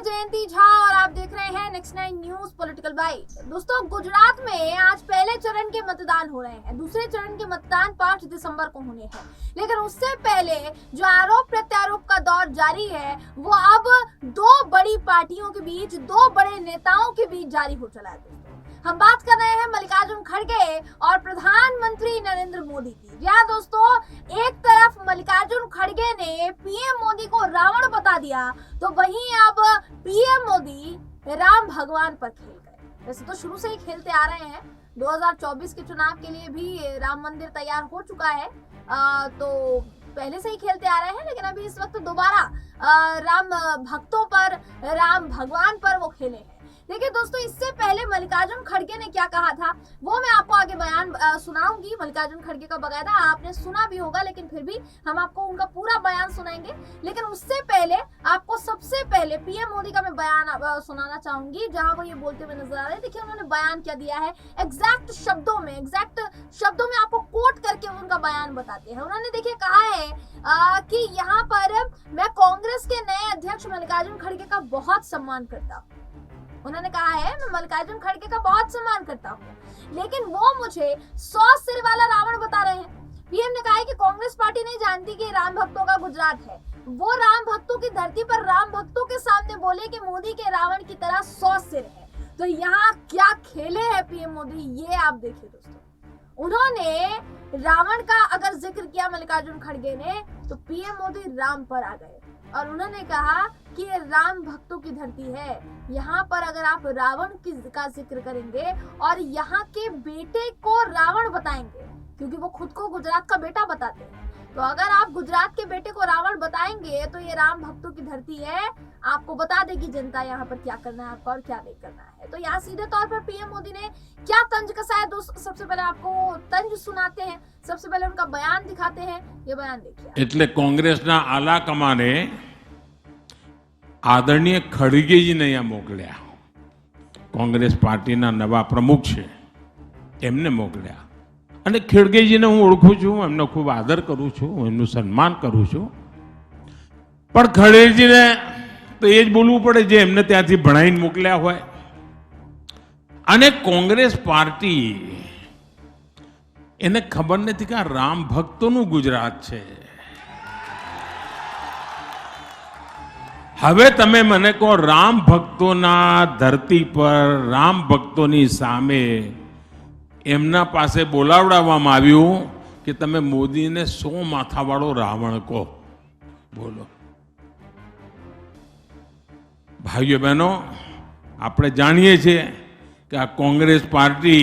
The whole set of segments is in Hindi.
जयंती झा और आप देख रहे हैं नेक्स्ट 9 न्यूज पॉलिटिकल बाइट। दोस्तों, गुजरात में आज पहले चरण के मतदान हो रहे हैं। दूसरे चरण के मतदान 5 दिसंबर को होने हैं, लेकिन उससे पहले जो आरोप प्रत्यारोप का दौर जारी है वो अब दो बड़ी पार्टियों के बीच, दो बड़े नेताओं के बीच जारी हो चला है। दोस्तों, हम बात कर रहे हैं मल्लिकार्जुन खड़गे और प्रधानमंत्री नरेंद्र मोदी की। जी हाँ दोस्तों, एक तरफ मल्लिकार्जुन खड़गे ने पीएम मोदी को रावण बता दिया, तो वहीं अब पीएम मोदी राम भगवान पर खेल गए। वैसे तो शुरू से ही खेलते आ रहे हैं। 2024 के चुनाव के लिए भी राम मंदिर तैयार हो चुका है, तो पहले से ही खेलते आ रहे हैं, लेकिन अभी इस वक्त दोबारा राम भक्तों पर, राम भगवान पर वो खेले हैं। देखिए दोस्तों, इससे पहले मल्लिकार्जुन खड़गे ने क्या कहा था वो मैं आपको आगे बयान सुनाऊंगी। मल्लिकार्जुन खड़गे का बकायदा आपने सुना भी होगा, लेकिन फिर भी हम आपको उनका पूरा बयान सुनाएंगे। लेकिन उससे पहले आपको सबसे पहले पीएम मोदी का मैं बयान सुनाना चाहूंगी, जहां वो ये बोलते हुए नजर आ रहे हैं। देखिए उन्होंने बयान क्या दिया है, एग्जैक्ट शब्दों में आपको कोट करके उनका बयान बताते हैं। उन्होंने देखिए कहा है कि यहाँ पर मैं कांग्रेस के नए अध्यक्ष मल्लिकार्जुन खड़गे का बहुत सम्मान करता हूँ। उन्होंने कहा है मैं मल्लिकार्जुन खड़गे का बहुत सम्मान करता हूँ, लेकिन वो मुझे 100 सिर वाला रावण बता रहे हैं। पीएम ने कहा है कि कांग्रेस पार्टी नहीं जानती कि राम भक्तों का गुजरात है। वो राम भक्तों की धरती पर राम भक्तों के सामने बोले कि मोदी के रावण की तरह 100 सिर है। तो यहाँ क्या खेले हैं पीएम मोदी, ये आप देखिए दोस्तों। उन्होंने रावण का अगर जिक्र किया मल्लिकार्जुन खड़गे ने, तो पीएम मोदी राम पर आ गए और उन्होंने कहा कि ये राम भक्तों की धरती है। यहाँ पर अगर आप रावण का जिक्र करेंगे और यहाँ के बेटे को रावण बताएंगे, क्योंकि वो खुद को गुजरात का बेटा बताते हैं, तो अगर आप गुजरात के बेटे को रावण बताएंगे तो ये राम भक्तों की धरती है। आपको बता देगी जनता यहाँ पर क्या करना है आपका और क्या नहीं करना है। तो यहाँ सीधे तौर पर पीएम मोदी ने क्या तंज कसा है दोस्तों, सबसे पहले आपको तंज सुनाते हैं। सबसे पहले उनका बयान दिखाते हैं, ये बयान देखिए। એટલે કોંગ્રેસના આલા કમાને આદરણીય ખડગેજીને અહીંયા મોકલ્યા। કોંગ્રેસ પાર્ટીના નવા પ્રમુખ છે એમને મોકલ્યા અને ખડગેજીને હું ઓળખું છું, એમનો ખૂબ આદર કરું છું, એમનું સન્માન કરું છું, પણ ખડગેજીને તો એ જ બોલવું પડે જે એમને ત્યાંથી ભણાઈને મોકલ્યા હોય। અને કોંગ્રેસ પાર્ટી એને ખબર નથી કે આ રામ ભક્તોનું ગુજરાત છે। હવે તમે મને કહો, રામ ભક્તોના ધરતી પર, રામ ભક્તોની સામે એમના પાસે બોલાવડાવવામાં આવ્યું કે તમે મોદીને 100 માથાવાળો રાવણ કહો। બોલો ભાઈઓ બહેનો, આપણે જાણીએ છીએ કે આ કોંગ્રેસ પાર્ટી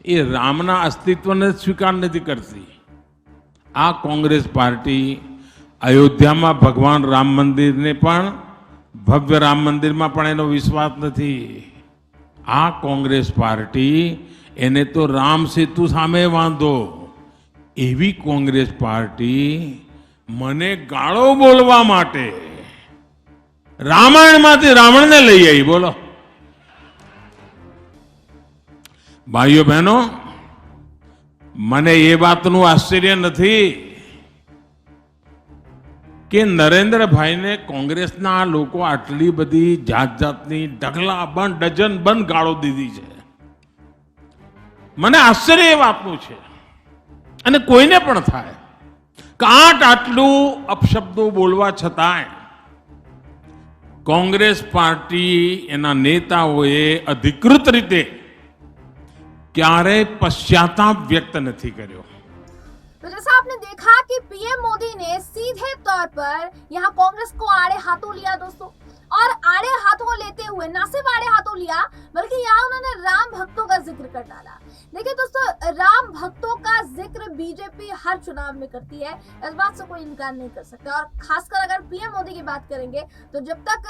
એ રામના અસ્તિત્વને સ્વીકાર નથી કરતી। આ કોંગ્રેસ પાર્ટી અયોધ્યામાં ભગવાન રામ મંદિરને પણ, ભવ્ય રામ મંદિરમાં પણ એનો વિશ્વાસ નથી। આ કોંગ્રેસ પાર્ટી એને તો રામ સેતુ સામે વાંધો, એવી કોંગ્રેસ પાર્ટી મને ગાળો બોલવા માટે રામાયણમાંથી રાવણને લઈ આવી। બોલો ભાઈઓ બહેનો, મને એ વાતનું આશ્ચર્ય નથી કે નરેન્દ્રભાઈને કોંગ્રેસના લોકો આટલી બધી જાત જાતની ઢગલાબંધ, ડઝનબંધ ગાળો દીધી છે। મને આશ્ચર્ય એ વાતનું છે, અને કોઈને પણ થાય કે આટલું અપશબ્દો બોલવા છતાંય कांग्रेस पार्टी एना नेताओए अधिकृत रीते क्यारे पश्चाताप व्यक्त नहीं कर्यो। तो जैसा आपने देखा कि पीएम मोदी ने सीधे तौर पर यहाँ कांग्रेस को आड़े हाथों लिया दोस्तों, और आड़े हाथों लेते हुए न सिर्फ आड़े हाथों लिया बल्कि यहाँ उन्होंने राम भक्तों का जिक्र कर डाला। देखिए दोस्तों, राम भक्तों का जिक्र बीजेपी हर चुनाव में करती है, इस बात से कोई इनकार नहीं कर सकता। और खासकर अगर पीएम मोदी की बात करेंगे तो जब तक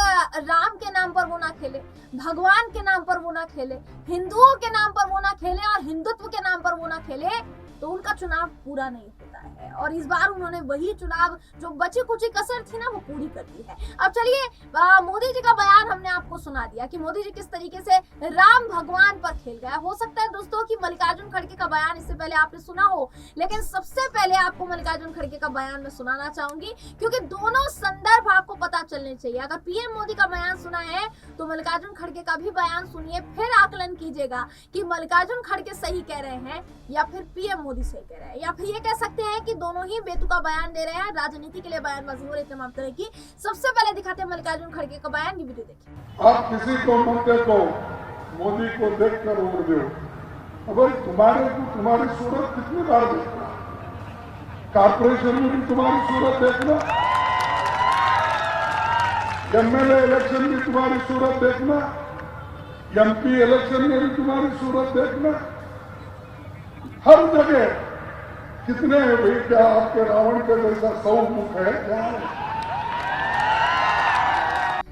राम के नाम पर वो ना खेले, भगवान के नाम पर वो ना खेले, हिंदुओं के नाम पर वो ना खेले और हिंदुत्व के नाम पर वो ना खेले, तो उनका चुनाव पूरा नहीं होता है। और इस बार उन्होंने वही चुनाव जो बची कुची कसर थी ना वो पूरी कर दी है। अब चलिए मोदी जी का बयान हमने आपको सुना दिया कि मोदी जी किस तरीके से राम भगवान पर खेल गया। हो सकता है दोस्तों कि मल्लिकार्जुन खड़गे का बयान इससे पहले आपने सुना हो, लेकिन सबसे पहले आपको मल्लिकार्जुन खड़गे का बयान मैं सुनाना चाहूंगी क्योंकि दोनों संदर्भ आपको पता चलने चाहिए। अगर पीएम मोदी का बयान सुना है तो मल्लिकार्जुन खड़गे का भी बयान सुनिए, फिर आकलन कीजिएगा कि मल्लिकार्जुन खड़गे सही कह रहे हैं या फिर पीएम मोदी सही कह रहे हैं, या फिर ये कह सकते हैं कि दोनों ही बेतुका बयान दे रहे हैं, राजनीति के लिए बयानबाजी हो रही है तमाम तरह की। सबसे पहले दिखाते हैं मल्लिकार्जुन खड़गे का बयान की वीडियो देखिए। आप किसी को मंडे को मोदी को देखकर उड़ दो, अगर तुम्हारे को तुम्हारी सूरत कितनी बार देखना, कारपोरेशन में भी तुम्हारी सूरत देखना, एमएलए इलेक्शन में तुम्हारी सूरत देखना, एमपी इलेक्शन में भी तुम्हारी सूरत देखना, हर जगह कितने हैं भाई? क्या आपके रावण के जैसा 100 मुख है क्या?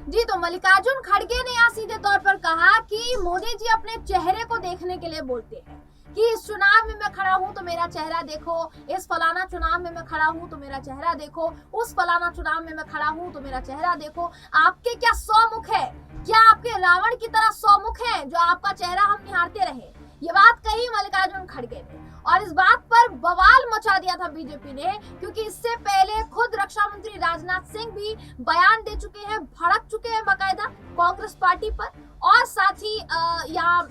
जी तो मल्लिकार्जुन खड़गे ने यहाँ सीधे तौर पर कहा कि मोदी जी अपने चेहरे को देखने के लिए बोलते हैं कि इस चुनाव में मैं खड़ा हूं तो मेरा चेहरा देखो, इस फलाना चुनाव में मैं खड़ा हूं तो मेरा चेहरा देखो, उस फलाना चुनाव में मैं खड़ा हूं तो मेरा चेहरा देखो। आपके क्या 100 मुख है? क्या आपके रावण की तरह 100 मुख है जो आपका चेहरा हम निहारते रहे? ये बात कही मल्लिकार्जुन खड़गे ने और इस बात पर बवाल मचा दिया था बीजेपी ने, क्योंकि इससे पहले खुद रक्षा मंत्री राजनाथ सिंह भी बयान दे चुके हैं, भड़क चुके हैं बाकायदा कांग्रेस पार्टी पर और साथ ही यहाँ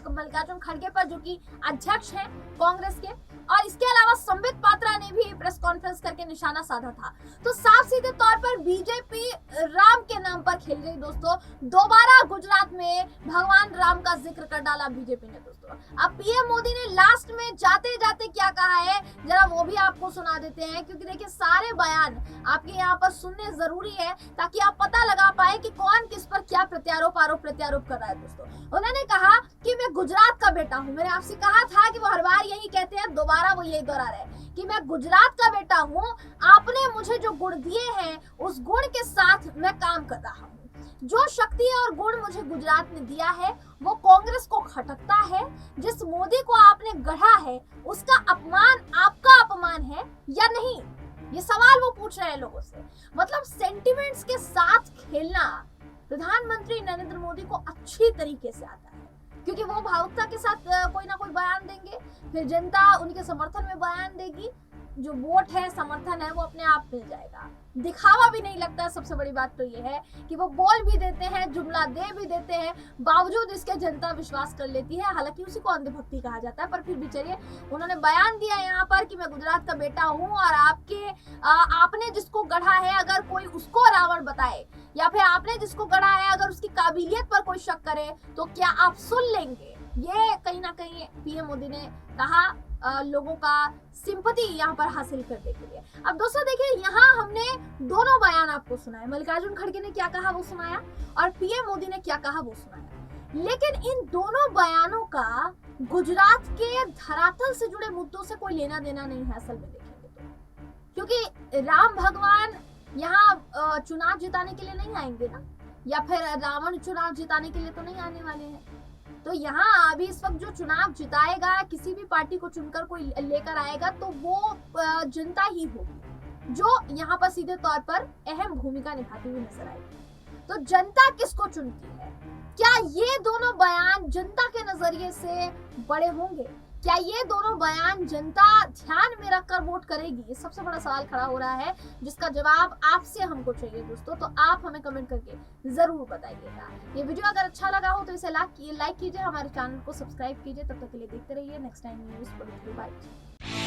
मल्लिकार्जुन खड़गे पर जो कि अध्यक्ष हैं कांग्रेस के, और इसके अलावा संबित पात्रा ने भी प्रेस कॉन्फ्रेंस करके निशाना साधा था। तो साफ सीधे तौर पर बीजेपी राम के नाम पर खेल रही दोस्तों। दोबारा गुजरात में भगवान राम का जिक्र कर डाला बीजेपी ने दोस्तों। अब पीएम मोदी ने लास्ट में जाते जाते क्या कहा है जरा वो भी आपको सुना देते हैं, क्योंकि देखिए सारे बयान आपके यहाँ पर सुनने जरूरी है ताकि आप पता लगा पाए कि कौन किस पर क्या प्रत्यारोप कर रहा है दोस्तों। उन्होंने कहा कि मैं गुजरात का बेटा हूँ। मैंने आपसे कहा था कि वो हर बार यही कहते हैं, दोबारा वो यही दोहरा रहे हैं कि मैं गुजरात का बेटा हूँ। आपने मुझे जो गुण दिए हैं उस गुण के साथ मैं काम कर रहा हूँ। जो शक्ति और गुण मुझे गुजरात ने दिया है वो कांग्रेस को खटकता है। जिस मोदी को आपने गढ़ा है उसका अपमान आपका अपमान है या नहीं, ये सवाल वो पूछ रहे हैं लोगों से। मतलब सेंटिमेंट्स के साथ खेलना प्रधानमंत्री नरेंद्र मोदी को अच्छी तरीके से आता है, क्योंकि वो भावुकता के साथ कोई ना कोई बयान देंगे, फिर जनता उनके समर्थन में बयान देगी, जो वोट है समर्थन है वो अपने आप मिल जाएगा। दिखावा भी नहीं लगता। सबसे बड़ी बात तो ये है कि वो बोल भी देते हैं, जुमला दे भी देते हैं, बावजूद इसके जनता विश्वास कर लेती है। हालांकि उसी को अंधभक्ति कहा जाता है, पर फिर भी चलिए, उन्होंने बयान दिया यहाँ पर कि मैं गुजरात का बेटा हूँ और आपने जिसको गढ़ा है अगर कोई उसको रावण बताए या फिर आपने जिसको गढ़ा है अगर उसकी काबिलियत पर कोई शक करे तो क्या आप सुन लेंगे? ये कहीं ना कहीं पीएम मोदी ने कहा लोगों का सिंपैथी यहाँ पर हासिल करने के लिए। अब दोस्तों देखिए, यहाँ हमने दोनों बयान आपको सुनाए। मल्लिकार्जुन खड़गे ने क्या कहा वो सुनाया और पीएम मोदी ने क्या कहा वो सुनाया। लेकिन इन दोनों बयानों का गुजरात के धरातल से जुड़े मुद्दों से कोई लेना देना नहीं है असल में देखेंगे तो, क्योंकि राम भगवान यहाँ चुनाव जिताने के लिए नहीं आएंगे ना, या फिर रावण चुनाव जिताने के लिए तो नहीं आने वाले हैं। तो यहाँ अभी इस वक्त जो चुनाव जिताएगा, किसी भी पार्टी को चुनकर कोई लेकर आएगा तो वो जनता ही होगी जो यहाँ पर सीधे तौर पर अहम भूमिका निभाती हुई नजर आएगी। तो जनता किसको चुनती है? क्या ये दोनों बयान जनता के नजरिए से बड़े होंगे? क्या ये दोनों बयान जनता ध्यान में रखकर वोट करेगी? ये सबसे बड़ा सवाल खड़ा हो रहा है, जिसका जवाब आपसे हमको चाहिए दोस्तों। तो आप हमें कमेंट करके जरूर बताइएगा। ये वीडियो अगर अच्छा लगा हो तो इसे लाइक कीजिए, हमारे चैनल को सब्सक्राइब कीजिए। तब तक के लिए देखते रहिए next time news political bite.